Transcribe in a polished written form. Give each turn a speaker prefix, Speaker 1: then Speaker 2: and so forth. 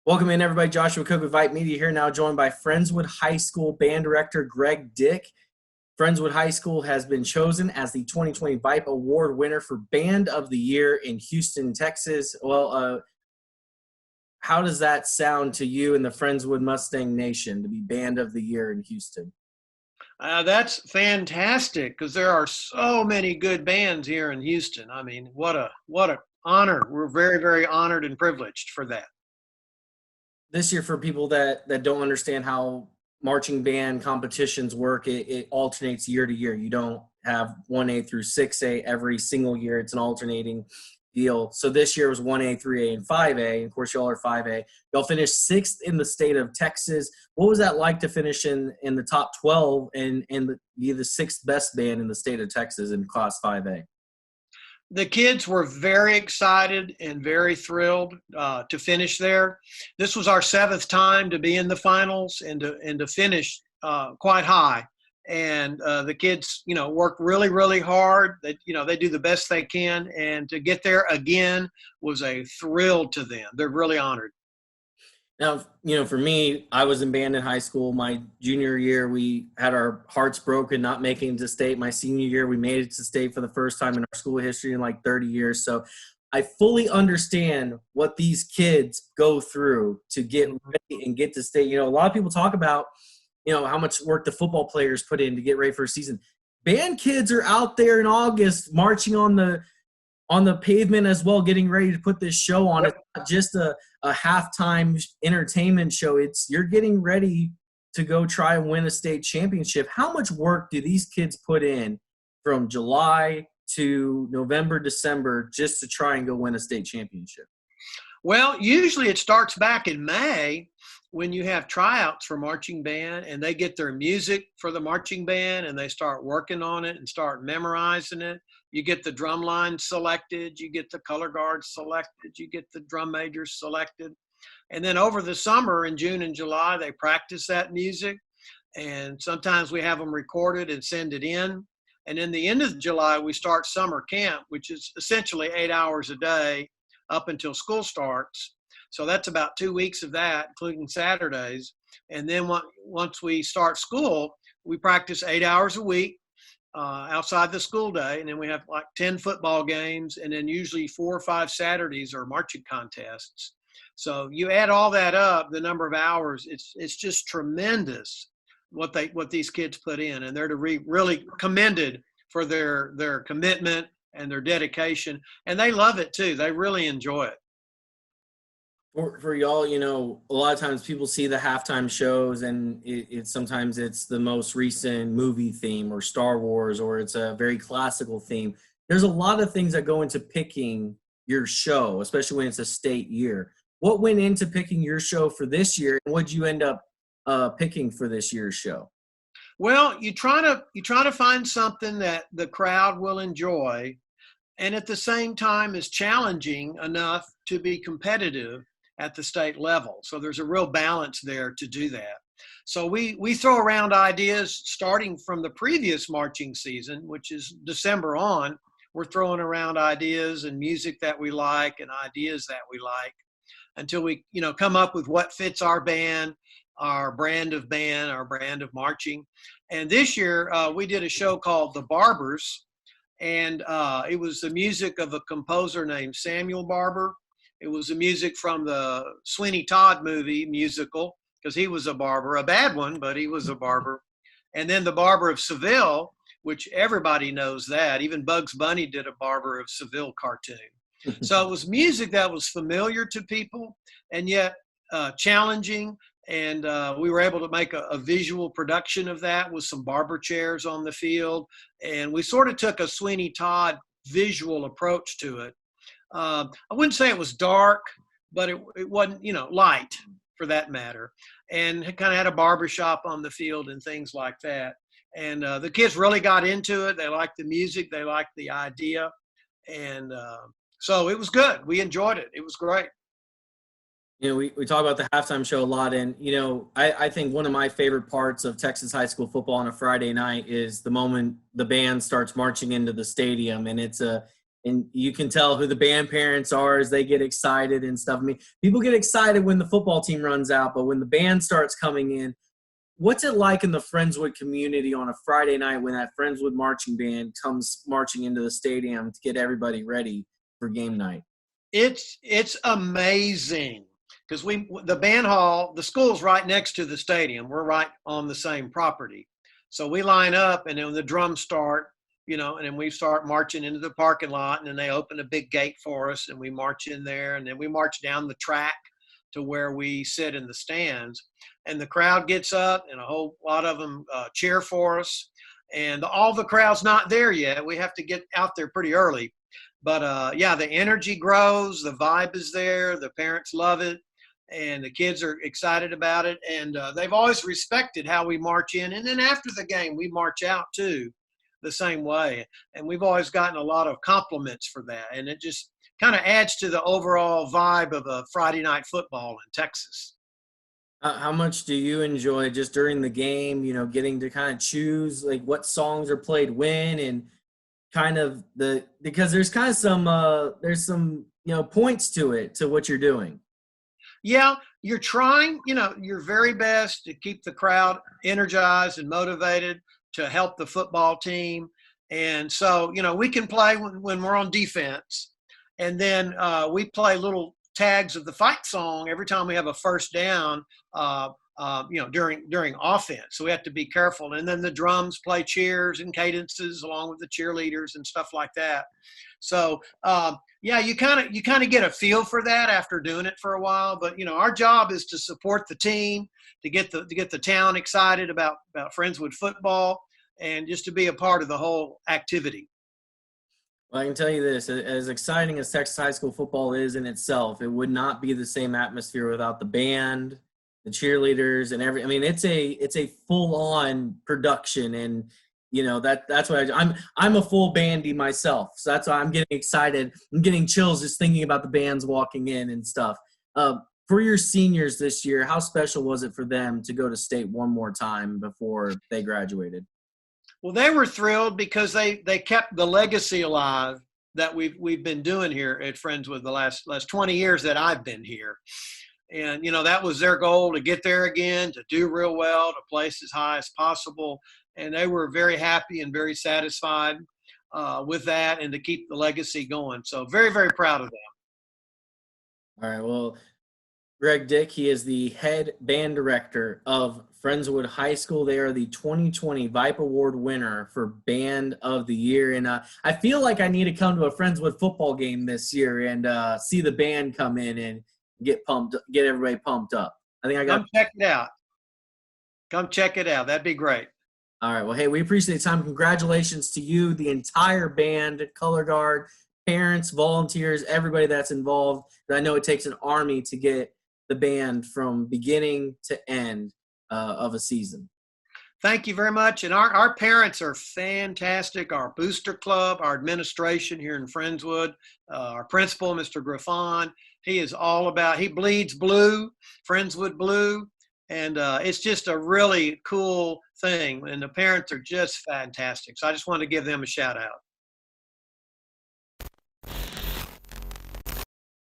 Speaker 1: Welcome in, everybody. Joshua Cook with VYPE Media here, now joined by Friendswood High School band director Greg Dick. Friendswood High School has been chosen as the 2020 VYPE Award winner for Band of the Year in Houston, Texas. How does that sound to you in the Friendswood Mustang Nation to be Band of the Year in Houston?
Speaker 2: That's fantastic because there are so many good bands here in Houston. I mean, what a honor. We're very, very honored and privileged for that.
Speaker 1: This year, for people that don't understand how marching band competitions work, it alternates year to year. You don't have 1A through 6A every single year. It's an alternating deal. So this year was 1A, 3A, and 5A. Of course, y'all are 5A. Y'all finished sixth in the state of Texas. What was that like to finish in the top 12 and be the sixth best band in the state of Texas in Class 5A?
Speaker 2: The kids were very excited and very thrilled to finish there. This was our seventh time to be in the finals and to finish quite high. And the kids, worked really, really hard. They do the best they can, and to get there again was a thrill to them. They're really honored.
Speaker 1: Now, for me, I was in band in high school. My junior year, we had our hearts broken not making it to state. My senior year, we made it to state for the first time in our school history in like 30 years. So I fully understand what these kids go through to get ready and get to state. A lot of people talk about, how much work the football players put in to get ready for a season. Band kids are out there in August marching on the pavement as well, getting ready to put this show on. It's not just a halftime entertainment show. You're getting ready to go try and win a state championship. How much work do these kids put in from July to November, December, just to try and go win a state championship?
Speaker 2: Well, usually it starts back in May when you have tryouts for marching band and they get their music for the marching band and they start working on it and start memorizing it. You get the drum line selected, you get the color guards selected, you get the drum majors selected. And then over the summer in June and July, they practice that music. And sometimes we have them recorded and send it in. And in the end of July, we start summer camp, which is essentially 8 hours a day up until school starts. So that's about 2 weeks of that, including Saturdays. And then once we start school, we practice 8 hours a week outside the school day. And then we have like 10 football games. And then usually 4 or 5 Saturdays are marching contests. So you add all that up, the number of hours, it's just tremendous what these kids put in. And they're to really commended for their commitment and their dedication. And they love it too. They really enjoy it.
Speaker 1: For y'all, a lot of times people see the halftime shows and sometimes it's the most recent movie theme or Star Wars, or it's a very classical theme. There's a lot of things that go into picking your show, especially when it's a state year. What went into picking your show for this year, and what did you end up picking for this year's show?
Speaker 2: Well, you try to find something that the crowd will enjoy, and at the same time is challenging enough to be competitive at the state level. So there's a real balance there to do that. So we throw around ideas starting from the previous marching season, which is December on. We're throwing around ideas and music that we like and ideas that we like until we, come up with what fits our band, our brand of marching. And this year we did a show called The Barbers, and it was the music of a composer named Samuel Barber. It was the music from the Sweeney Todd movie musical, because he was a barber, a bad one, but he was a barber. And then The Barber of Seville, which everybody knows that. Even Bugs Bunny did a Barber of Seville cartoon. So it was music that was familiar to people and yet challenging. And we were able to make a visual production of that with some barber chairs on the field. And we sort of took a Sweeney Todd visual approach to it. I wouldn't say it was dark, but it wasn't, light for that matter. And it kind of had a barbershop on the field and things like that. And the kids really got into it. They liked the music. They liked the idea. And so it was good. We enjoyed it. It was great.
Speaker 1: We talk about the halftime show a lot, and I think one of my favorite parts of Texas high school football on a Friday night is the moment the band starts marching into the stadium, and it's a and you can tell who the band parents are as they get excited and stuff. I mean, people get excited when the football team runs out, but when the band starts coming in, what's it like in the Friendswood community on a Friday night when that Friendswood marching band comes marching into the stadium to get everybody ready for game night?
Speaker 2: It's amazing because the band hall, the school's right next to the stadium. We're right on the same property. So we line up, and then when the drums start, and then we start marching into the parking lot, and then they open a big gate for us, and we march in there, and then we march down the track to where we sit in the stands, and the crowd gets up, and a whole lot of them cheer for us, and all the crowd's not there yet. We have to get out there pretty early, but yeah, the energy grows, the vibe is there, the parents love it, and the kids are excited about it, and they've always respected how we march in, and then after the game we march out too the same way, and we've always gotten a lot of compliments for that, and it just kind of adds to the overall vibe of a Friday night football in Texas.
Speaker 1: How much do you enjoy just during the game, getting to kind of choose like what songs are played when, and kind of because there's kind of there's some points to it, to what you're doing.
Speaker 2: Yeah, you're trying, your very best to keep the crowd energized and motivated to help the football team. And so, we can play when we're on defense. And then we play little tags of the fight song every time we have a first down, during offense. So we have to be careful. And then the drums play cheers and cadences along with the cheerleaders and stuff like that. So yeah, you kind of get a feel for that after doing it for a while. But our job is to support the team, to get the town excited about Friendswood football, and just to be a part of the whole activity.
Speaker 1: Well, I can tell you this: as exciting as Texas high school football is in itself, it would not be the same atmosphere without the band, the cheerleaders, and I mean, it's a full-on production, and that's why I'm a full bandy myself, so that's why I'm getting excited. I'm getting chills just thinking about the bands walking in and stuff. For your seniors this year, how special was it for them to go to state one more time before they graduated?
Speaker 2: Well, they were thrilled because they kept the legacy alive that we've been doing here at Friendswood the last 20 years that I've been here. And, that was their goal, to get there again, to do real well, to place as high as possible. And they were very happy and very satisfied with that, and to keep the legacy going. So very, very proud of them.
Speaker 1: All right. Well, Greg Dick, he is the head band director of Friendswood High School. They are the 2020 VYPE Award winner for Band of the Year. And I feel like I need to come to a Friendswood football game this year and see the band come in and get everybody pumped up. I think
Speaker 2: Come check it out. Come check it out. That'd be great.
Speaker 1: All right. Well, hey, we appreciate the time. Congratulations to you, the entire band, color guard, parents, volunteers, everybody that's involved. I know it takes an army to get the band from beginning to end of a season.
Speaker 2: Thank you very much. And our parents are fantastic. Our booster club, our administration here in Friendswood, our principal, Mr. Griffon, he bleeds blue, Friendswood blue. And it's just a really cool thing. And the parents are just fantastic. So I just wanted to give them a shout out.